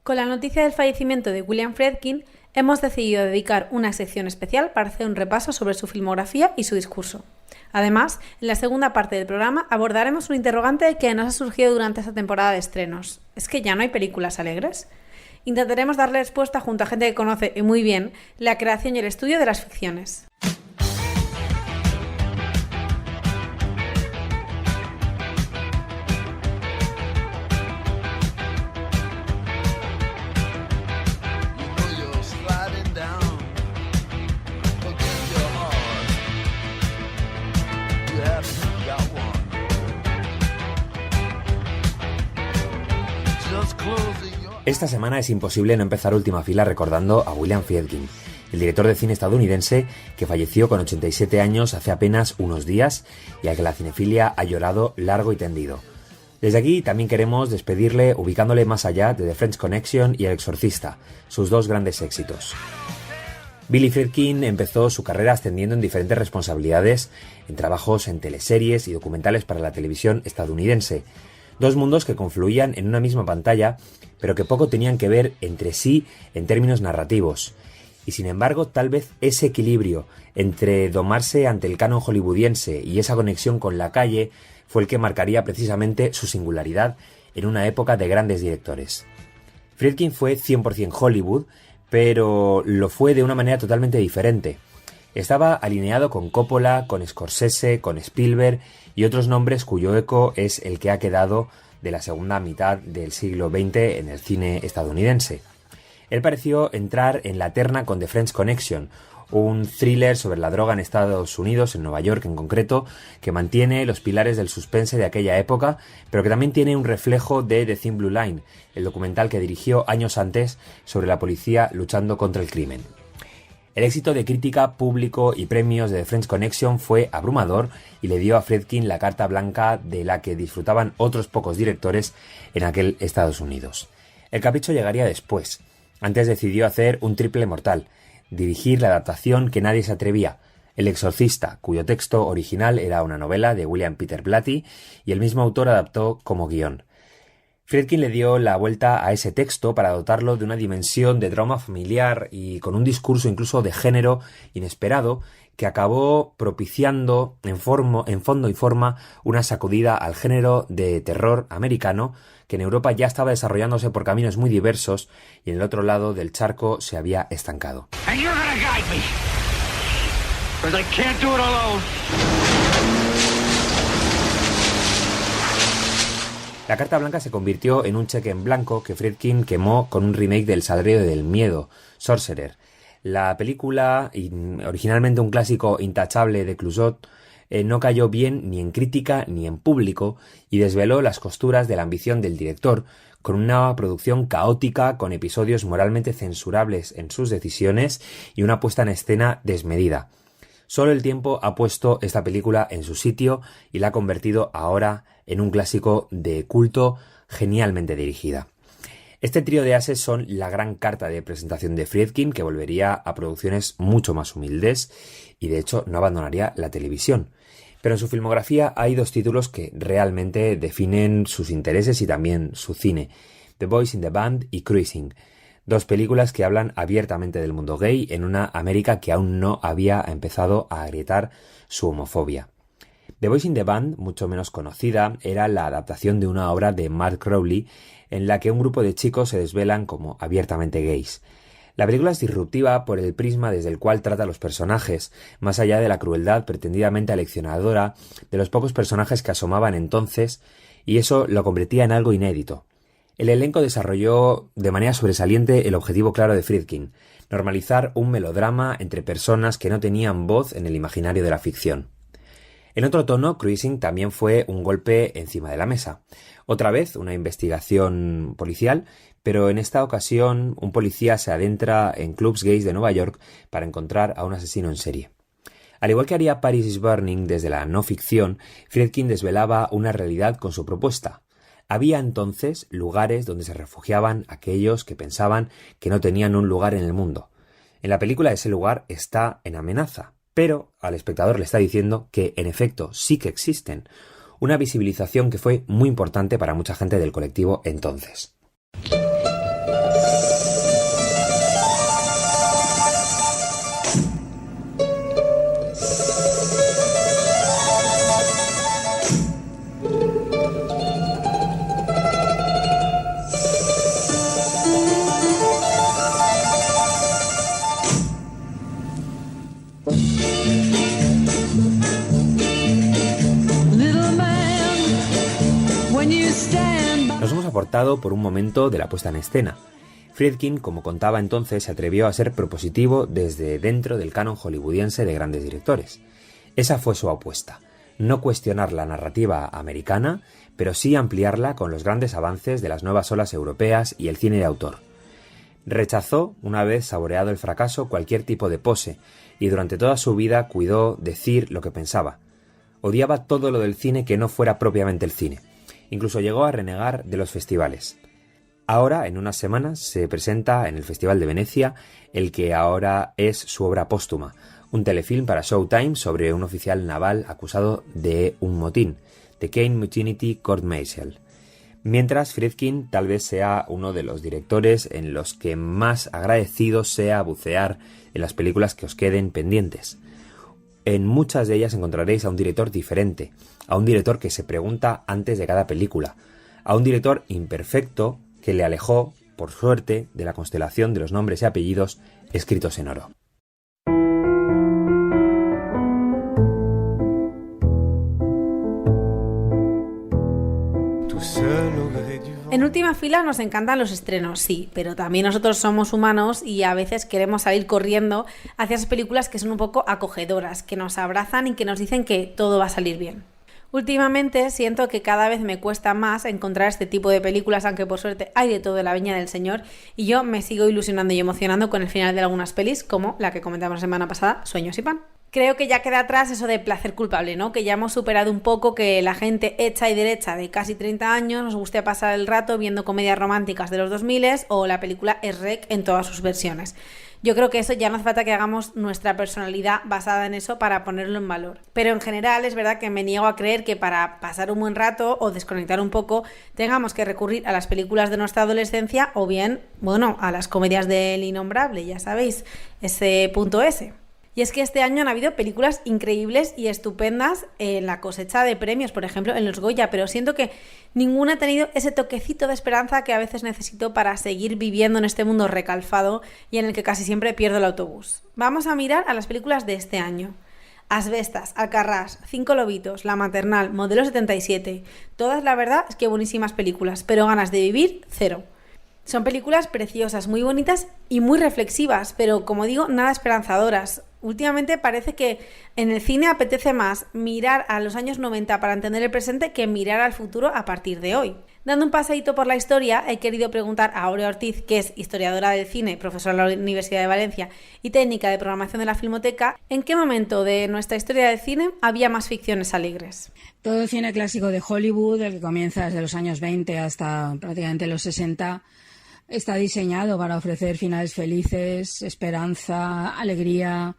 Con la noticia del fallecimiento de William Friedkin, hemos decidido dedicar una sección especial para hacer un repaso sobre su filmografía y su discurso. Además, en la segunda parte del programa abordaremos un interrogante que nos ha surgido durante esta temporada de estrenos. ¿Es que ya no hay películas alegres? Intentaremos darle respuesta junto a gente que conoce y muy bien la creación y el estudio de las ficciones. Esta semana es imposible no empezar última fila recordando a William Friedkin, el director de cine estadounidense que falleció con 87 años hace apenas unos días y al que la cinefilia ha llorado largo y tendido. Desde aquí también queremos despedirle ubicándole más allá de The French Connection y El Exorcista, sus dos grandes éxitos. Billy Friedkin empezó su carrera ascendiendo en diferentes responsabilidades en trabajos en teleseries y documentales para la televisión estadounidense, dos mundos que confluían en una misma pantalla, pero que poco tenían que ver entre sí en términos narrativos. Y sin embargo, tal vez ese equilibrio entre domarse ante el canon hollywoodiense y esa conexión con la calle fue el que marcaría precisamente su singularidad en una época de grandes directores. Friedkin fue 100% Hollywood, pero lo fue de una manera totalmente diferente. Estaba alineado con Coppola, con Scorsese, con Spielberg y otros nombres cuyo eco es el que ha quedado de la segunda mitad del siglo XX en el cine estadounidense. Él pareció entrar en la terna con The French Connection, un thriller sobre la droga en Estados Unidos, en Nueva York en concreto, que mantiene los pilares del suspense de aquella época, pero que también tiene un reflejo de The Thin Blue Line, el documental que dirigió años antes sobre la policía luchando contra el crimen. El éxito de crítica, público y premios de The French Connection fue abrumador y le dio a Friedkin la carta blanca de la que disfrutaban otros pocos directores en aquel Estados Unidos. El capricho llegaría después. Antes decidió hacer un triple mortal, dirigir la adaptación que nadie se atrevía, El Exorcista, cuyo texto original era una novela de William Peter Blatty y el mismo autor adaptó como guión. Friedkin le dio la vuelta a ese texto para dotarlo de una dimensión de drama familiar y con un discurso incluso de género inesperado que acabó propiciando en fondo y forma una sacudida al género de terror americano que en Europa ya estaba desarrollándose por caminos muy diversos y en el otro lado del charco se había estancado. La carta blanca se convirtió en un cheque en blanco que Friedkin quemó con un remake del Sagrario del Miedo, Sorcerer. La película, originalmente un clásico intachable de Clouzot, no cayó bien ni en crítica ni en público y desveló las costuras de la ambición del director con una producción caótica con episodios moralmente censurables en sus decisiones y una puesta en escena desmedida. Solo el tiempo ha puesto esta película en su sitio y la ha convertido ahora en un clásico de culto genialmente dirigida. Este trío de ases son la gran carta de presentación de Friedkin, que volvería a producciones mucho más humildes y de hecho no abandonaría la televisión. Pero en su filmografía hay dos títulos que realmente definen sus intereses y también su cine: The Boys in the Band y Cruising. Dos películas que hablan abiertamente del mundo gay en una América que aún no había empezado a agrietar su homofobia. The Boys in the Band, mucho menos conocida, era la adaptación de una obra de Mark Crowley en la que un grupo de chicos se desvelan como abiertamente gays. La película es disruptiva por el prisma desde el cual trata a los personajes, más allá de la crueldad pretendidamente aleccionadora de los pocos personajes que asomaban entonces, y eso lo convertía en algo inédito. El elenco desarrolló de manera sobresaliente el objetivo claro de Friedkin: normalizar un melodrama entre personas que no tenían voz en el imaginario de la ficción. En otro tono, Cruising también fue un golpe encima de la mesa. Otra vez, una investigación policial, pero en esta ocasión un policía se adentra en clubs gays de Nueva York para encontrar a un asesino en serie. Al igual que haría Paris is Burning desde la no ficción, Friedkin desvelaba una realidad con su propuesta. Había entonces lugares donde se refugiaban aquellos que pensaban que no tenían un lugar en el mundo. En la película ese lugar está en amenaza, pero al espectador le está diciendo que en efecto sí que existen, una visibilización que fue muy importante para mucha gente del colectivo entonces. apartado por un momento de la puesta en escena. Friedkin, como contaba entonces, se atrevió a ser propositivo desde dentro del canon hollywoodiense de grandes directores. Esa fue su apuesta: no cuestionar la narrativa americana, pero sí ampliarla con los grandes avances de las nuevas olas europeas y el cine de autor. Rechazó, una vez saboreado el fracaso, cualquier tipo de pose, y durante toda su vida cuidó decir lo que pensaba. Odiaba todo lo del cine que no fuera propiamente el cine. Incluso llegó a renegar de los festivales. Ahora, en unas semanas, se presenta en el Festival de Venecia el que ahora es su obra póstuma, un telefilm para Showtime sobre un oficial naval acusado de un motín, The Caine Mutiny Court Martial. Mientras, Friedkin tal vez sea uno de los directores en los que más agradecido sea bucear en las películas que os queden pendientes. En muchas de ellas encontraréis a un director diferente, a un director que se pregunta antes de cada película, a un director imperfecto que le alejó, por suerte, de la constelación de los nombres y apellidos escritos en oro. En última fila nos encantan los estrenos, sí, pero también nosotros somos humanos y a veces queremos salir corriendo hacia esas películas que son un poco acogedoras, que nos abrazan y que nos dicen que todo va a salir bien. Últimamente siento que cada vez me cuesta más encontrar este tipo de películas, aunque por suerte hay de todo en la viña del Señor, y yo me sigo ilusionando y emocionando con el final de algunas pelis, como la que comentamos la semana pasada, Sueños y pan. Creo que ya queda atrás eso de placer culpable, ¿no? Que ya hemos superado un poco que la gente hecha y derecha de casi 30 años nos guste pasar el rato viendo comedias románticas de los 2000 o la película Shrek en todas sus versiones. Yo creo que eso ya no hace falta que hagamos nuestra personalidad basada en eso para ponerlo en valor. Pero en general es verdad que me niego a creer que para pasar un buen rato o desconectar un poco tengamos que recurrir a las películas de nuestra adolescencia o bien, bueno, a las comedias del Innombrable, ya sabéis, ese punto S. Y es que este año han habido películas increíbles y estupendas en la cosecha de premios, por ejemplo, en los Goya, pero siento que ninguna ha tenido ese toquecito de esperanza que a veces necesito para seguir viviendo en este mundo recalfado y en el que casi siempre pierdo el autobús. Vamos a mirar a las películas de este año. Asbestas, Alcarrás, Cinco lobitos, La maternal, Modelo 77. Todas, la verdad, es que buenísimas películas, pero ganas de vivir, cero. Son películas preciosas, muy bonitas y muy reflexivas, pero como digo, nada esperanzadoras. Últimamente parece que en el cine apetece más mirar a los años 90 para entender el presente que mirar al futuro a partir de hoy. Dando un paseíto por la historia, he querido preguntar a Aurea Ortiz, que es historiadora del cine, profesora de la Universidad de Valencia y técnica de programación de la Filmoteca, ¿en qué momento de nuestra historia del cine había más ficciones alegres? Todo el cine clásico de Hollywood, el que comienza desde los años 20 hasta prácticamente los 60, está diseñado para ofrecer finales felices, esperanza, alegría.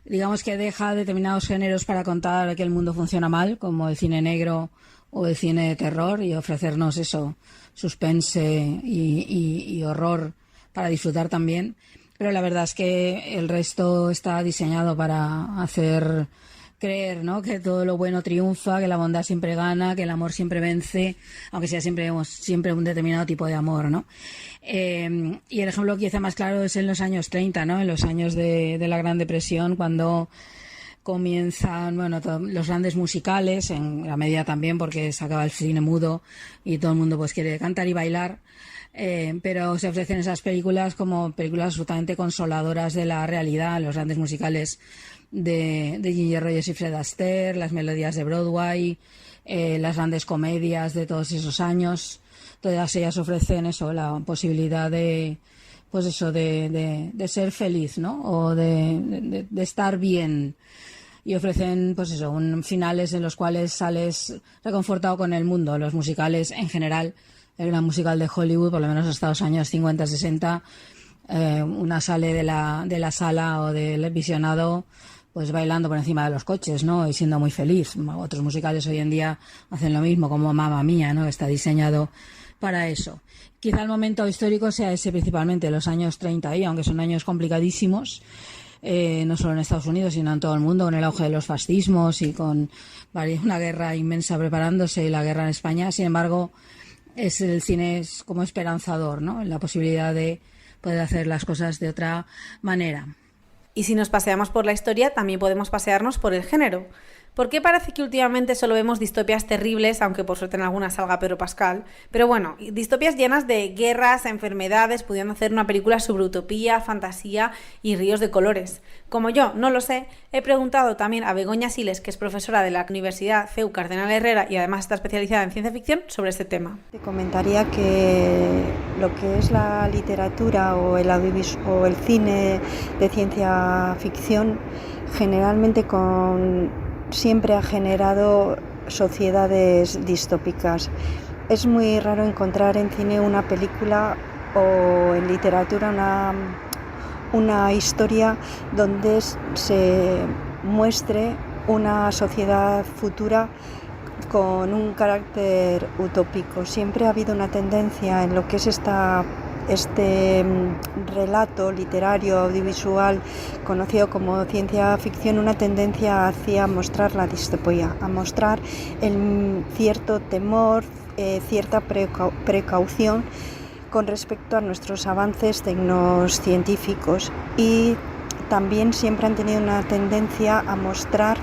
Digamos que deja determinados géneros para contar que el mundo funciona mal, como el cine negro o el cine de terror, y ofrecernos eso, suspense y horror para disfrutar también. Pero la verdad es que el resto está diseñado para hacer creer, ¿no?, que todo lo bueno triunfa, que la bondad siempre gana, que el amor siempre vence, aunque sea siempre un determinado tipo de amor, ¿no? Y el ejemplo quizá más claro es en los años 30, ¿no?, en los años de la Gran Depresión, cuando comienzan, bueno, los grandes musicales, en la medida también porque se acaba el cine mudo y todo el mundo pues quiere cantar y bailar. Pero se ofrecen esas películas como películas absolutamente consoladoras de la realidad, los grandes musicales de Ginger Rogers y Fred Astaire, las melodías de Broadway, las grandes comedias de todos esos años. Todas ellas ofrecen eso, la posibilidad de, pues eso, de ser feliz, ¿no?, o de estar bien. Y ofrecen, pues eso, finales en los cuales sales reconfortado con el mundo. Los musicales en general, el gran musical de Hollywood, por lo menos hasta los años 50, 60, una sale de la sala o del visionado pues bailando por encima de los coches, ¿no?, y siendo muy feliz. Otros musicales hoy en día hacen lo mismo, como Mamma Mía, ¿no?, está diseñado para eso. Quizá el momento histórico sea ese principalmente, los años 30 ahí, aunque son años complicadísimos, no solo en Estados Unidos, sino en todo el mundo, con el auge de los fascismos y con una guerra inmensa preparándose y la guerra en España. Sin embargo, el cine es como esperanzador, ¿no?, la posibilidad de poder hacer las cosas de otra manera. Y si nos paseamos por la historia, también podemos pasearnos por el género. ¿Por qué parece que últimamente solo vemos distopias terribles, aunque por suerte en algunas salga Pedro Pascal? Pero bueno, distopias llenas de guerras, enfermedades, pudiendo hacer una película sobre utopía, fantasía y ríos de colores. Como yo no lo sé, he preguntado también a Begoña Siles, que es profesora de la Universidad CEU Cardenal Herrera y además está especializada en ciencia ficción, sobre este tema. Te comentaría que lo que es la literatura o el cine de ciencia ficción generalmente siempre ha generado sociedades distópicas. Es muy raro encontrar en cine una película o en literatura una historia donde se muestre una sociedad futura con un carácter utópico. Siempre ha habido una tendencia en lo que es este relato literario audiovisual conocido como ciencia ficción, una tendencia hacia mostrar la distopía, a mostrar el cierto temor, cierta precaución con respecto a nuestros avances tecnocientíficos, y también siempre han tenido una tendencia a mostrar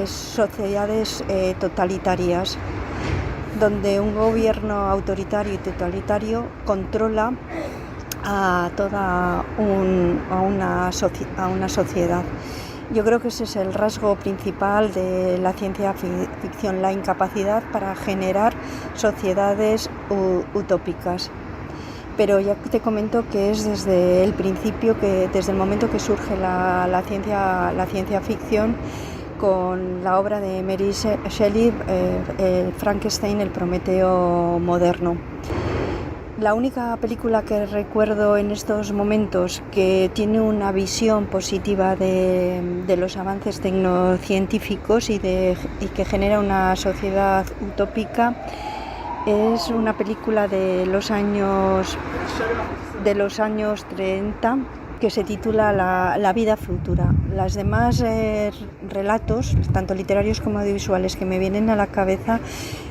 sociedades totalitarias, donde un gobierno autoritario y totalitario controla a una sociedad. Yo creo que ese es el rasgo principal de la ciencia ficción, la incapacidad para generar sociedades utópicas. Pero ya te comento que es desde el principio, desde el momento que surge la ciencia ficción, con la obra de Mary Shelley, Frankenstein, el Prometeo moderno. La única película que recuerdo en estos momentos que tiene una visión positiva de los avances tecnocientíficos y que genera una sociedad utópica es una película de los años 30, que se titula La vida futura. Las demás relatos, tanto literarios como audiovisuales, que me vienen a la cabeza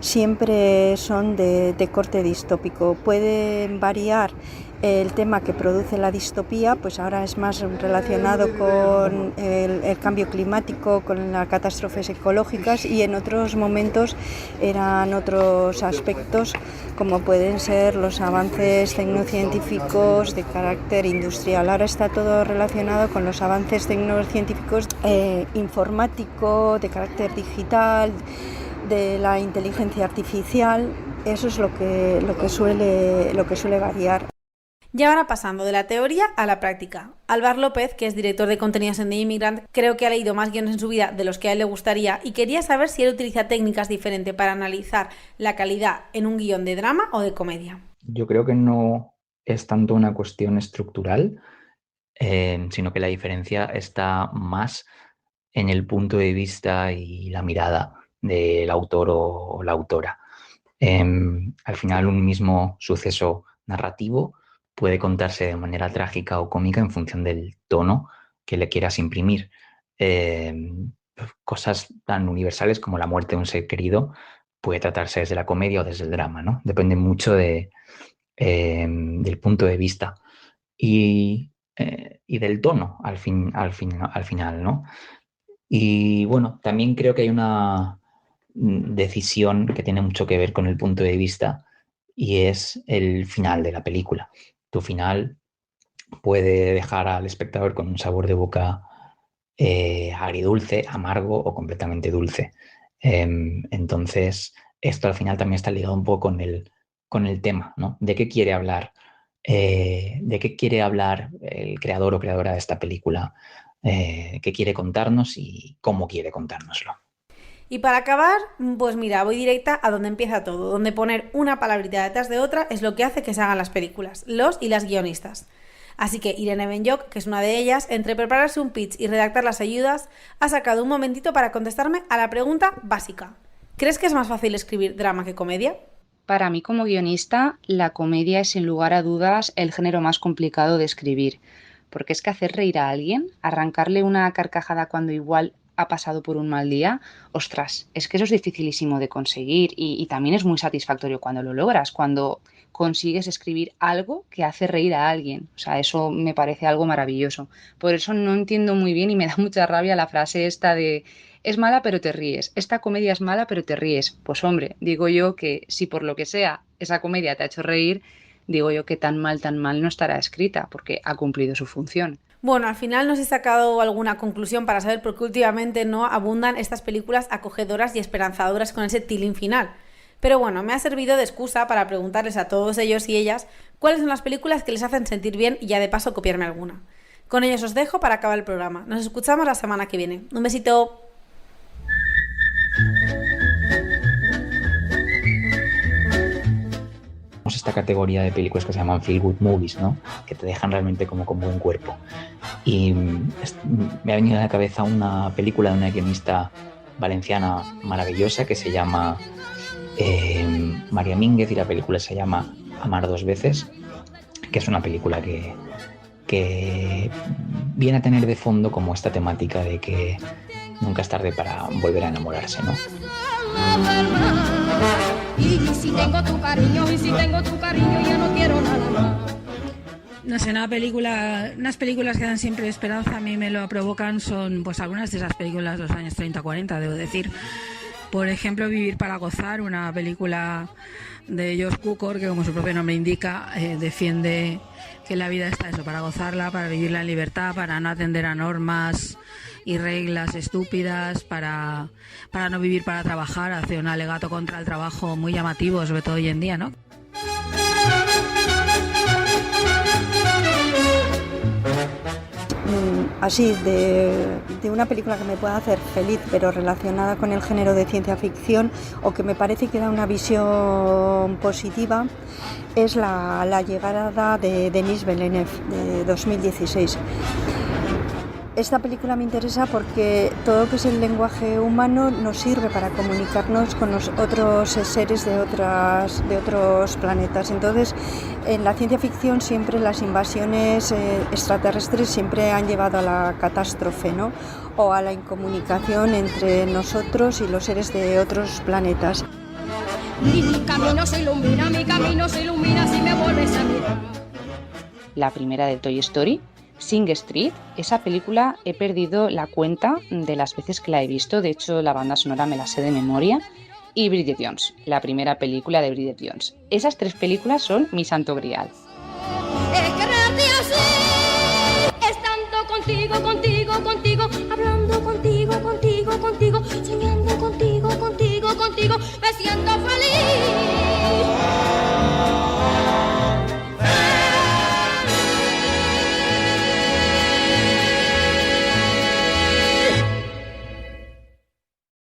siempre son de corte distópico. Pueden variar el tema que produce la distopía, pues ahora es más relacionado con el cambio climático, con las catástrofes ecológicas, y en otros momentos eran otros aspectos, como pueden ser los avances tecnocientíficos de carácter industrial. Ahora está todo relacionado con los avances tecnocientíficos informático, de carácter digital, de la inteligencia artificial. Eso es lo que suele variar. Y ahora pasando de la teoría a la práctica. Álvar López, que es director de contenidos en The Immigrant, creo que ha leído más guiones en su vida de los que a él le gustaría, y quería saber si él utiliza técnicas diferentes para analizar la calidad en un guión de drama o de comedia. Yo creo que no es tanto una cuestión estructural, sino que la diferencia está más en el punto de vista y la mirada del autor o la autora. Al final, un mismo suceso narrativo puede contarse de manera trágica o cómica en función del tono que le quieras imprimir. Cosas tan universales como la muerte de un ser querido puede tratarse desde la comedia o desde el drama, ¿no? Depende mucho del punto de vista y del tono al final, ¿no? Y bueno, también creo que hay una decisión que tiene mucho que ver con el punto de vista, y es el final de la película. Tu final puede dejar al espectador con un sabor de boca agridulce, amargo o completamente dulce. Entonces, esto al final también está ligado un poco con el tema, ¿no? ¿De qué quiere hablar? ¿De qué quiere hablar el creador o creadora de esta película? ¿Qué quiere contarnos y cómo quiere contárnoslo? Y para acabar, pues mira, voy directa a donde empieza todo, donde poner una palabrita detrás de otra es lo que hace que se hagan las películas, los y las guionistas. Así que Irene Benyoc, que es una de ellas, entre prepararse un pitch y redactar las ayudas, ha sacado un momentito para contestarme a la pregunta básica. ¿Crees que es más fácil escribir drama que comedia? Para mí, como guionista, la comedia es sin lugar a dudas el género más complicado de escribir, porque es que hacer reír a alguien, arrancarle una carcajada cuando igual ha pasado por un mal día, ostras, es que eso es dificilísimo de conseguir y también es muy satisfactorio cuando lo logras, cuando consigues escribir algo que hace reír a alguien. O sea, eso me parece algo maravilloso. Por eso no entiendo muy bien y me da mucha rabia la frase esta de es mala pero te ríes, esta comedia es mala pero te ríes. Pues hombre, digo yo que si por lo que sea esa comedia te ha hecho reír, digo yo que tan mal no estará escrita porque ha cumplido su función. Bueno, al final no os he sacado alguna conclusión para saber por qué últimamente no abundan estas películas acogedoras y esperanzadoras con ese tilín final. Pero bueno, me ha servido de excusa para preguntarles a todos ellos y ellas cuáles son las películas que les hacen sentir bien y ya de paso copiarme alguna. Con ellos os dejo para acabar el programa. Nos escuchamos la semana que viene. Un besito. Esta categoría de películas que se llaman feel good movies, ¿no? Que te dejan realmente como con buen cuerpo. Y me ha venido a la cabeza una película de una guionista valenciana maravillosa que se llama María Mínguez, y la película se llama Amar dos veces, que es una película que viene a tener de fondo como esta temática de que nunca es tarde para volver a enamorarse, ¿no? Y si tengo tu cariño, ya no quiero nada más. No sé, unas películas que dan siempre esperanza, a mí me lo provocan, son pues algunas de esas películas de los años 30-40, debo decir. Por ejemplo, Vivir para gozar, una película de Josh Cukor que, como su propio nombre indica, defiende que la vida está eso, para gozarla, para vivirla en libertad, para no atender a normas y reglas estúpidas, para no vivir para trabajar. Hace un alegato contra el trabajo muy llamativo, sobre todo hoy en día, ¿no? Así, de una película que me pueda hacer feliz, pero relacionada con el género de ciencia ficción, o que me parece que da una visión positiva, es la llegada de Denis Villeneuve, de 2016. Esta película me interesa porque todo lo que es el lenguaje humano nos sirve para comunicarnos con los otros seres de otros planetas. Entonces, en la ciencia ficción siempre las invasiones extraterrestres siempre han llevado a la catástrofe, ¿no? O a la incomunicación entre nosotros y los seres de otros planetas. Mi camino se ilumina si me vuelves a mirar. La primera de Toy Story, Sing Street, esa película he perdido la cuenta de las veces que la he visto, de hecho la banda sonora me la sé de memoria, y Bridget Jones, la primera película de Bridget Jones. Esas tres películas son mi santo grial. Es quererte así, es tanto contigo